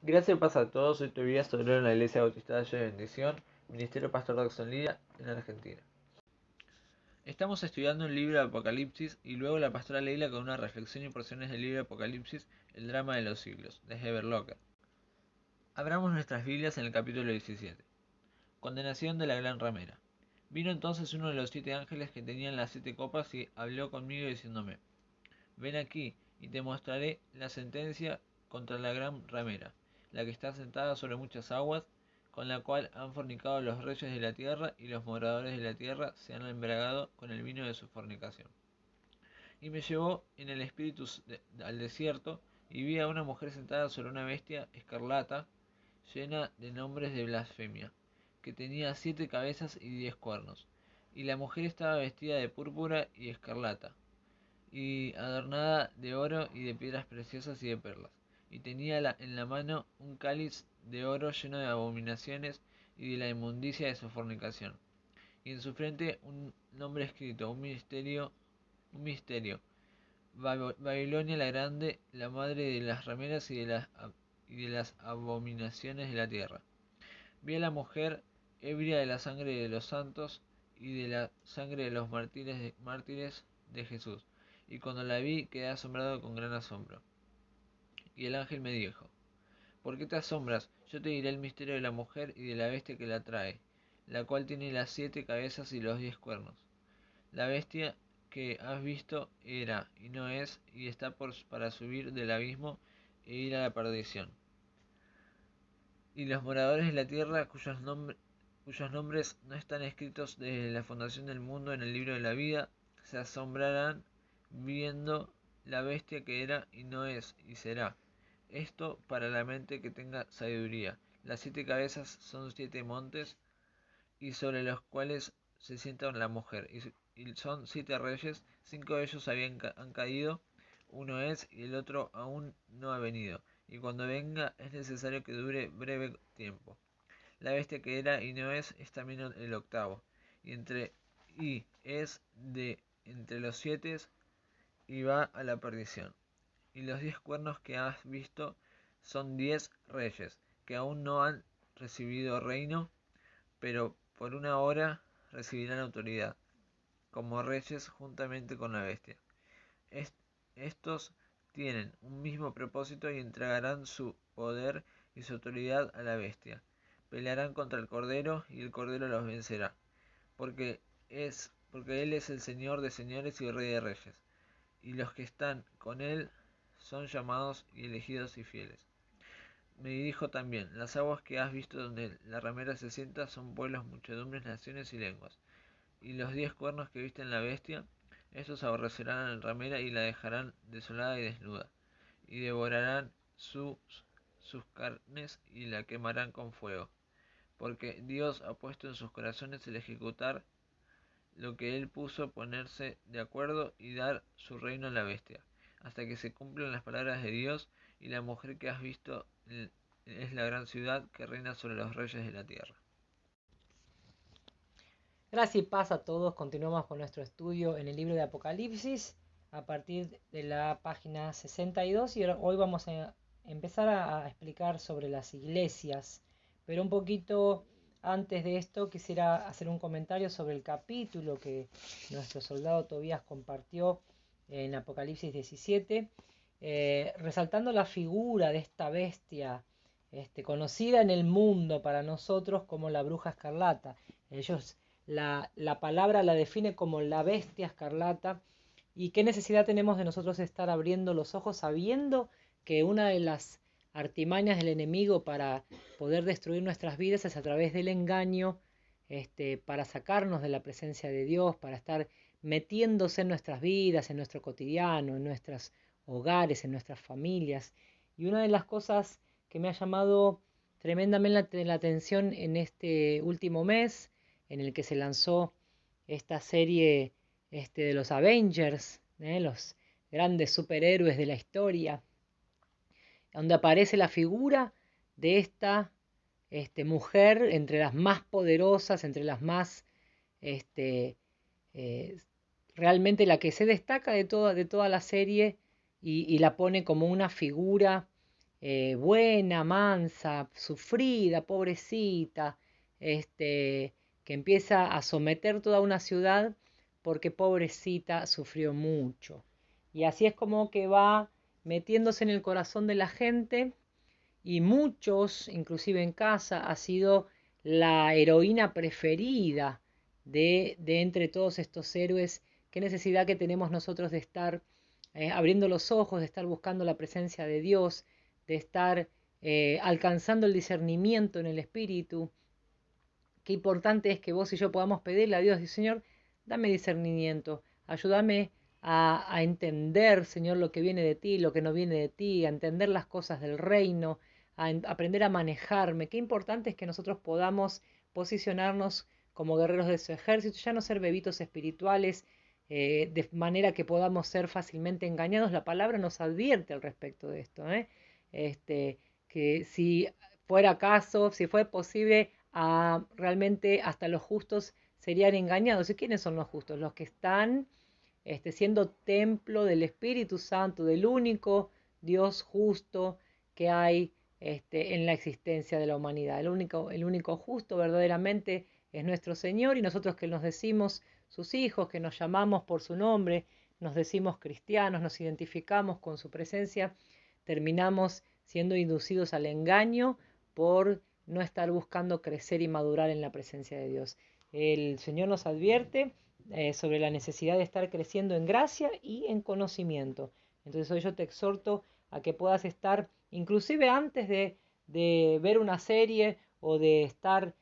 Gracias pasa a todos, soy Tobías, sobrero en la Iglesia Bautista de Bendición, Ministerio Pastor de Acción Lidia en Argentina. Estamos estudiando el libro de Apocalipsis y luego la pastora Leila con una reflexión y porciones del libro de Apocalipsis, el drama de los siglos, de Heber Locker. Abramos nuestras Biblias en el capítulo 17. Condenación de la gran ramera. Vino entonces uno de los 7 ángeles que tenían las 7 copas y habló conmigo diciéndome: Ven aquí y te mostraré la sentencia contra la gran ramera, la que está sentada sobre muchas aguas, con la cual han fornicado los reyes de la tierra, y los moradores de la tierra se han embriagado con el vino de su fornicación. Y me llevó en el espíritu al desierto, y vi a una mujer sentada sobre una bestia escarlata, llena de nombres de blasfemia, que tenía 7 cabezas y 10 cuernos. Y la mujer estaba vestida de púrpura y escarlata, y adornada de oro y de piedras preciosas y de perlas. Y tenía en la mano un cáliz de oro lleno de abominaciones y de la inmundicia de su fornicación. Y en su frente un nombre escrito, un misterio. Babilonia la grande, la madre de las rameras y de las abominaciones de la tierra. Vi a la mujer ebria de la sangre de los santos y de la sangre de los mártires de Jesús. Y cuando la vi quedé asombrado con gran asombro. Y el ángel me dijo: ¿Por qué te asombras? Yo te diré el misterio de la mujer y de la bestia que la trae, la cual tiene las 7 cabezas y los 10 cuernos. La bestia que has visto era, y no es, y está para subir del abismo e ir a la perdición. Y los moradores de la tierra, cuyos nombres no están escritos desde la fundación del mundo en el libro de la vida, se asombrarán viendo la bestia que era y no es y será. Esto para la mente que tenga sabiduría. Las 7 cabezas son 7 montes, y sobre los cuales se sienta la mujer. Y son 7 reyes, 5 de ellos han caído, uno es y el otro aún no ha venido. Y cuando venga es necesario que dure breve tiempo. La bestia que era y no es también el octavo. Y es de entre los 7 y va a la perdición. Y los 10 cuernos que has visto son 10 reyes, que aún no han recibido reino, pero por una hora recibirán autoridad, como reyes juntamente con la bestia. Estos tienen un mismo propósito y entregarán su poder y su autoridad a la bestia. Pelearán contra el Cordero y el Cordero los vencerá, porque él es el Señor de señores y Rey de reyes, y los que están con él son llamados y elegidos y fieles. Me dijo también: las aguas que has visto donde la ramera se sienta son pueblos, muchedumbres, naciones y lenguas. Y los 10 cuernos que viste en la bestia, estos aborrecerán a la ramera y la dejarán desolada y desnuda, y devorarán sus carnes y la quemarán con fuego, porque Dios ha puesto en sus corazones el ejecutar lo que él puso, ponerse de acuerdo y dar su reino a la bestia, hasta que se cumplan las palabras de Dios. Y la mujer que has visto es la gran ciudad que reina sobre los reyes de la tierra. Gracias y paz a todos. Continuamos con nuestro estudio en el libro de Apocalipsis a partir de la página 62 y hoy vamos a empezar a explicar sobre las iglesias. Pero un poquito antes de esto quisiera hacer un comentario sobre el capítulo que nuestro soldado Tobías compartió en Apocalipsis 17, resaltando la figura de esta bestia conocida en el mundo para nosotros como la bruja escarlata. Ellos la palabra la define como la bestia escarlata. ¿Y qué necesidad tenemos de nosotros estar abriendo los ojos sabiendo que una de las artimañas del enemigo para poder destruir nuestras vidas es a través del engaño, para sacarnos de la presencia de Dios, para estar metiéndose en nuestras vidas, en nuestro cotidiano, en nuestros hogares, en nuestras familias? Y una de las cosas que me ha llamado tremendamente la atención en este último mes, en el que se lanzó esta serie de los Avengers, los grandes superhéroes de la historia, donde aparece la figura de esta mujer entre las más poderosas, entre las más, este, eh, realmente la que se destaca de toda la serie y la pone como una figura buena, mansa, sufrida, pobrecita, que empieza a someter toda una ciudad porque pobrecita sufrió mucho. Y así es como que va metiéndose en el corazón de la gente y muchos, inclusive en casa, ha sido la heroína preferida de entre todos estos héroes. Qué necesidad que tenemos nosotros de estar abriendo los ojos, de estar buscando la presencia de Dios, de estar alcanzando el discernimiento en el Espíritu. Qué importante es que vos y yo podamos pedirle a Dios, y Señor, dame discernimiento, ayúdame a entender, Señor, lo que viene de ti, lo que no viene de ti, a entender las cosas del reino, aprender a manejarme. Qué importante es que nosotros podamos posicionarnos como guerreros de su ejército, ya no ser bebitos espirituales, de manera que podamos ser fácilmente engañados. La palabra nos advierte al respecto de esto, que si fuera caso, si fue posible, realmente hasta los justos serían engañados. ¿Y quiénes son los justos? Los que están siendo templo del Espíritu Santo, del único Dios justo que hay en la existencia de la humanidad. El único justo verdaderamente es nuestro Señor, y nosotros que nos decimos sus hijos, que nos llamamos por su nombre, nos decimos cristianos, nos identificamos con su presencia, terminamos siendo inducidos al engaño por no estar buscando crecer y madurar en la presencia de Dios. El Señor nos advierte sobre la necesidad de estar creciendo en gracia y en conocimiento. Entonces hoy yo te exhorto a que puedas estar, inclusive antes de ver una serie o de estar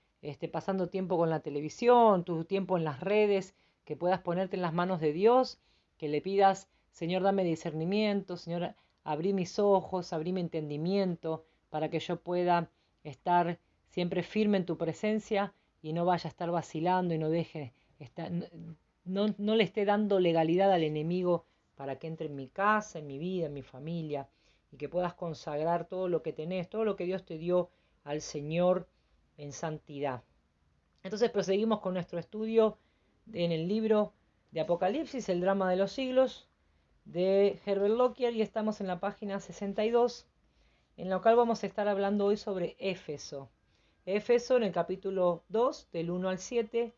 pasando tiempo con la televisión, tu tiempo en las redes, que puedas ponerte en las manos de Dios, que le pidas, Señor, dame discernimiento, Señor, abrí mis ojos, abrí mi entendimiento, para que yo pueda estar siempre firme en tu presencia y no vaya a estar vacilando y no deje, no le esté dando legalidad al enemigo para que entre en mi casa, en mi vida, en mi familia, y que puedas consagrar todo lo que tenés, todo lo que Dios te dio al Señor en santidad. Entonces proseguimos con nuestro estudio en el libro de Apocalipsis, el drama de los siglos, de Herbert Lockyer, y estamos en la página 62, en la cual vamos a estar hablando hoy sobre Éfeso. Éfeso, en el capítulo 2, del 1 al 7,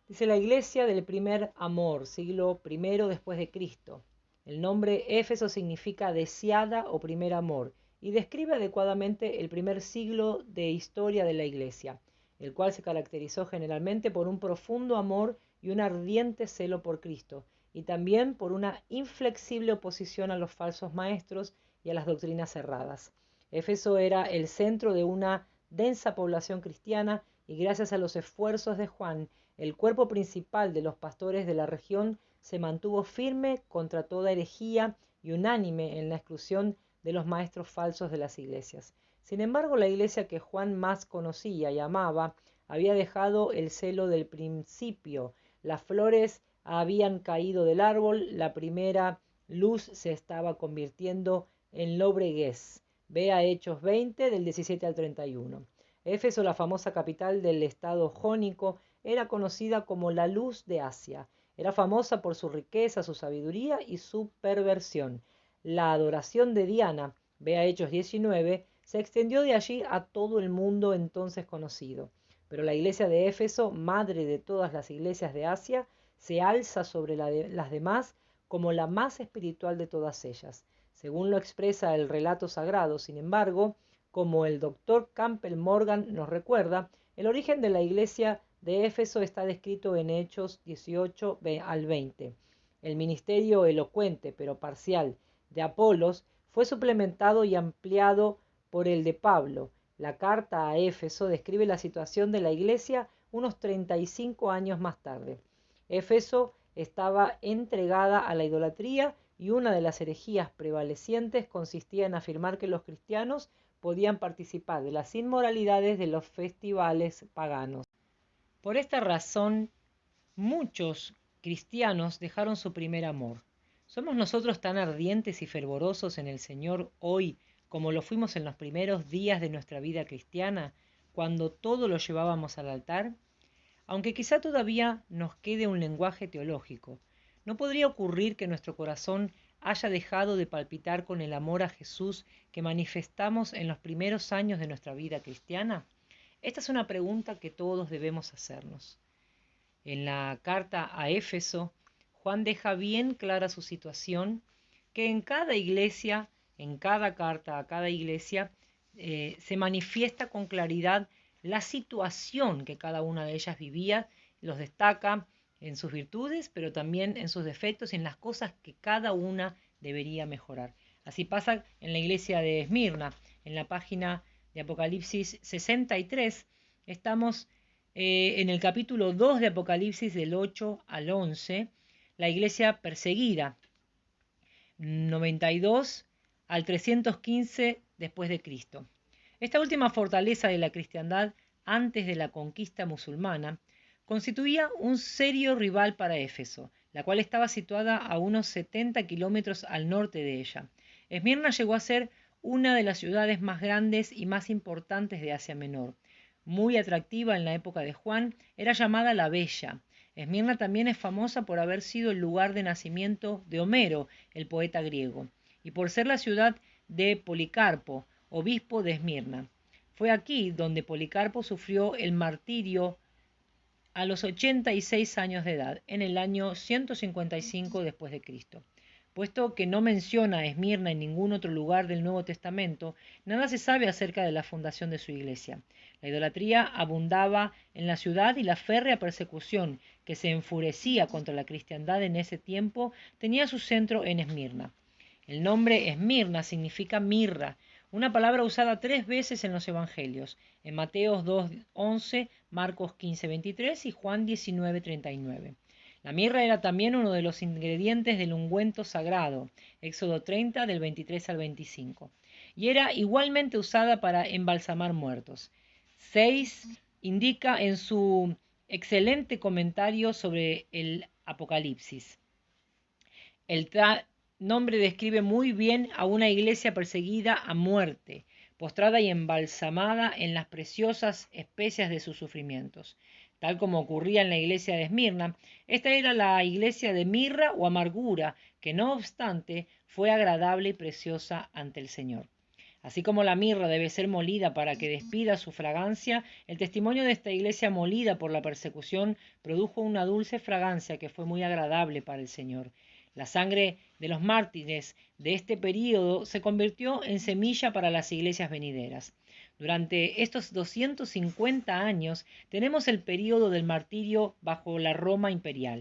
dice: la iglesia del primer amor, siglo I después de Cristo. El nombre Éfeso significa deseada o primer amor, y describe adecuadamente el primer siglo de historia de la iglesia, el cual se caracterizó generalmente por un profundo amor y un ardiente celo por Cristo, y también por una inflexible oposición a los falsos maestros y a las doctrinas erradas. Éfeso era el centro de una densa población cristiana, y gracias a los esfuerzos de Juan, el cuerpo principal de los pastores de la región se mantuvo firme contra toda herejía y unánime en la exclusión de los maestros falsos de las iglesias. Sin embargo, la iglesia que Juan más conocía y amaba había dejado el celo del principio. Las flores habían caído del árbol, la primera luz se estaba convirtiendo en lobreguez. Ve a Hechos 20, del 17 al 31. Éfeso, la famosa capital del estado jónico, era conocida como la luz de Asia. Era famosa por su riqueza, su sabiduría y su perversión. La adoración de Diana, ve a Hechos 19, se extendió de allí a todo el mundo entonces conocido. Pero la iglesia de Éfeso, madre de todas las iglesias de Asia, se alza sobre las demás como la más espiritual de todas ellas. Según lo expresa el relato sagrado, sin embargo, como el doctor Campbell Morgan nos recuerda, el origen de la iglesia de Éfeso está descrito en Hechos 18 al 20. El ministerio elocuente, pero parcial, de Apolos fue suplementado y ampliado por el de Pablo. La carta a Éfeso describe la situación de la iglesia unos 35 años más tarde. Éfeso estaba entregada a la idolatría, y una de las herejías prevalecientes consistía en afirmar que los cristianos podían participar de las inmoralidades de los festivales paganos. Por esta razón, muchos cristianos dejaron su primer amor. ¿Somos nosotros tan ardientes y fervorosos en el Señor hoy como lo fuimos en los primeros días de nuestra vida cristiana, cuando todo lo llevábamos al altar? Aunque quizá todavía nos quede un lenguaje teológico, ¿no podría ocurrir que nuestro corazón haya dejado de palpitar con el amor a Jesús que manifestamos en los primeros años de nuestra vida cristiana? Esta es una pregunta que todos debemos hacernos. En la carta a Éfeso, Juan deja bien clara su situación, que en cada iglesia, en cada carta a cada iglesia, se manifiesta con claridad la situación que cada una de ellas vivía, los destaca en sus virtudes, pero también en sus defectos y en las cosas que cada una debería mejorar. Así pasa en la iglesia de Esmirna. En la página de Apocalipsis 63 estamos en el capítulo 2 de Apocalipsis, del 8 al 11, la iglesia perseguida, 92 al 315 después de Cristo. Esta última fortaleza de la cristiandad antes de la conquista musulmana constituía un serio rival para Éfeso, la cual estaba situada a unos 70 kilómetros al norte de ella. Esmirna llegó a ser una de las ciudades más grandes y más importantes de Asia Menor. Muy atractiva en la época de Juan, era llamada la Bella. Esmirna también es famosa por haber sido el lugar de nacimiento de Homero, el poeta griego, y por ser la ciudad de Policarpo, obispo de Esmirna. Fue aquí donde Policarpo sufrió el martirio a los 86 años de edad, en el año 155 después de Cristo. Puesto que no menciona a Esmirna en ningún otro lugar del Nuevo Testamento, nada se sabe acerca de la fundación de su iglesia. La idolatría abundaba en la ciudad y la férrea persecución que se enfurecía contra la cristiandad en ese tiempo tenía su centro en Esmirna. El nombre Esmirna significa mirra, una palabra usada 3 veces en los Evangelios, en Mateo 2:11, Marcos 15:23 y Juan 19:39. La mirra era también uno de los ingredientes del ungüento sagrado, Éxodo 30 del 23 al 25, y era igualmente usada para embalsamar muertos. 6 indica en su excelente comentario sobre el Apocalipsis. El nombre describe muy bien a una iglesia perseguida a muerte, postrada y embalsamada en las preciosas especias de sus sufrimientos. Tal como ocurría en la iglesia de Esmirna, esta era la iglesia de mirra o amargura, que no obstante fue agradable y preciosa ante el Señor. Así como la mirra debe ser molida para que despida su fragancia, el testimonio de esta iglesia molida por la persecución produjo una dulce fragancia que fue muy agradable para el Señor. La sangre de los mártires de este período se convirtió en semilla para las iglesias venideras. Durante estos 250 años tenemos el período del martirio bajo la Roma imperial.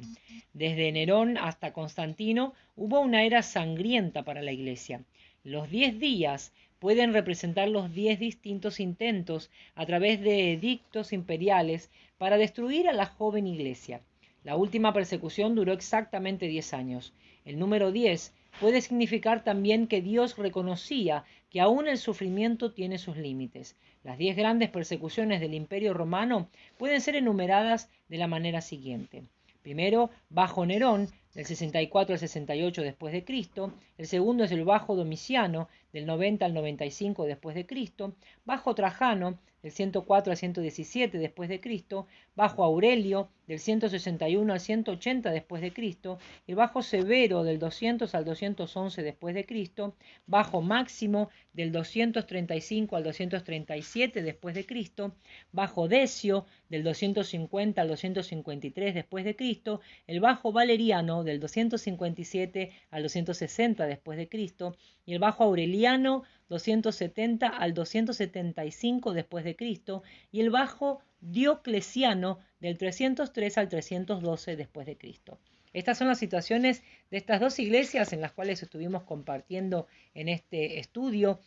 Desde Nerón hasta Constantino hubo una era sangrienta para la iglesia. Los 10 días pueden representar los 10 distintos intentos a través de edictos imperiales para destruir a la joven iglesia. La última persecución duró exactamente 10 años. El número 10 puede significar también que Dios reconocía que aún el sufrimiento tiene sus límites. Las 10 grandes persecuciones del Imperio Romano pueden ser enumeradas de la manera siguiente. Primero, bajo Nerón, del 64 al 68 después de Cristo. El segundo es el bajo Domiciano, del 90 al 95 después de Cristo. Bajo Trajano, del 104 al 117 después de Cristo. Bajo Aurelio, del 161 al 180 después de Cristo. El bajo Severo, del 200 al 211 después de Cristo. Bajo Máximo, del 235 al 237 después de Cristo. Bajo Decio, del 250 al 253 después de Cristo. El bajo Valeriano, del 257 al 260 después de Cristo, y el bajo Aureliano, 270 al 275 después de Cristo, y el bajo Diocleciano, del 303 al 312 después de Cristo. Estas son las situaciones de estas dos iglesias en las cuales estuvimos compartiendo en este estudio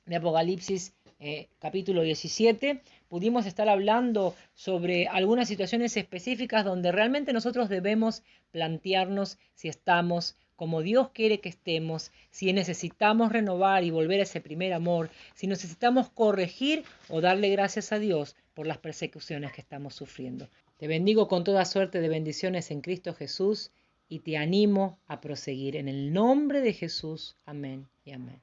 de Apocalipsis capítulo 17. Pudimos estar hablando sobre algunas situaciones específicas donde realmente nosotros debemos plantearnos si estamos como Dios quiere que estemos, si necesitamos renovar y volver a ese primer amor, si necesitamos corregir o darle gracias a Dios por las persecuciones que estamos sufriendo. Te bendigo con toda suerte de bendiciones en Cristo Jesús y te animo a proseguir. En el nombre de Jesús, amén y amén.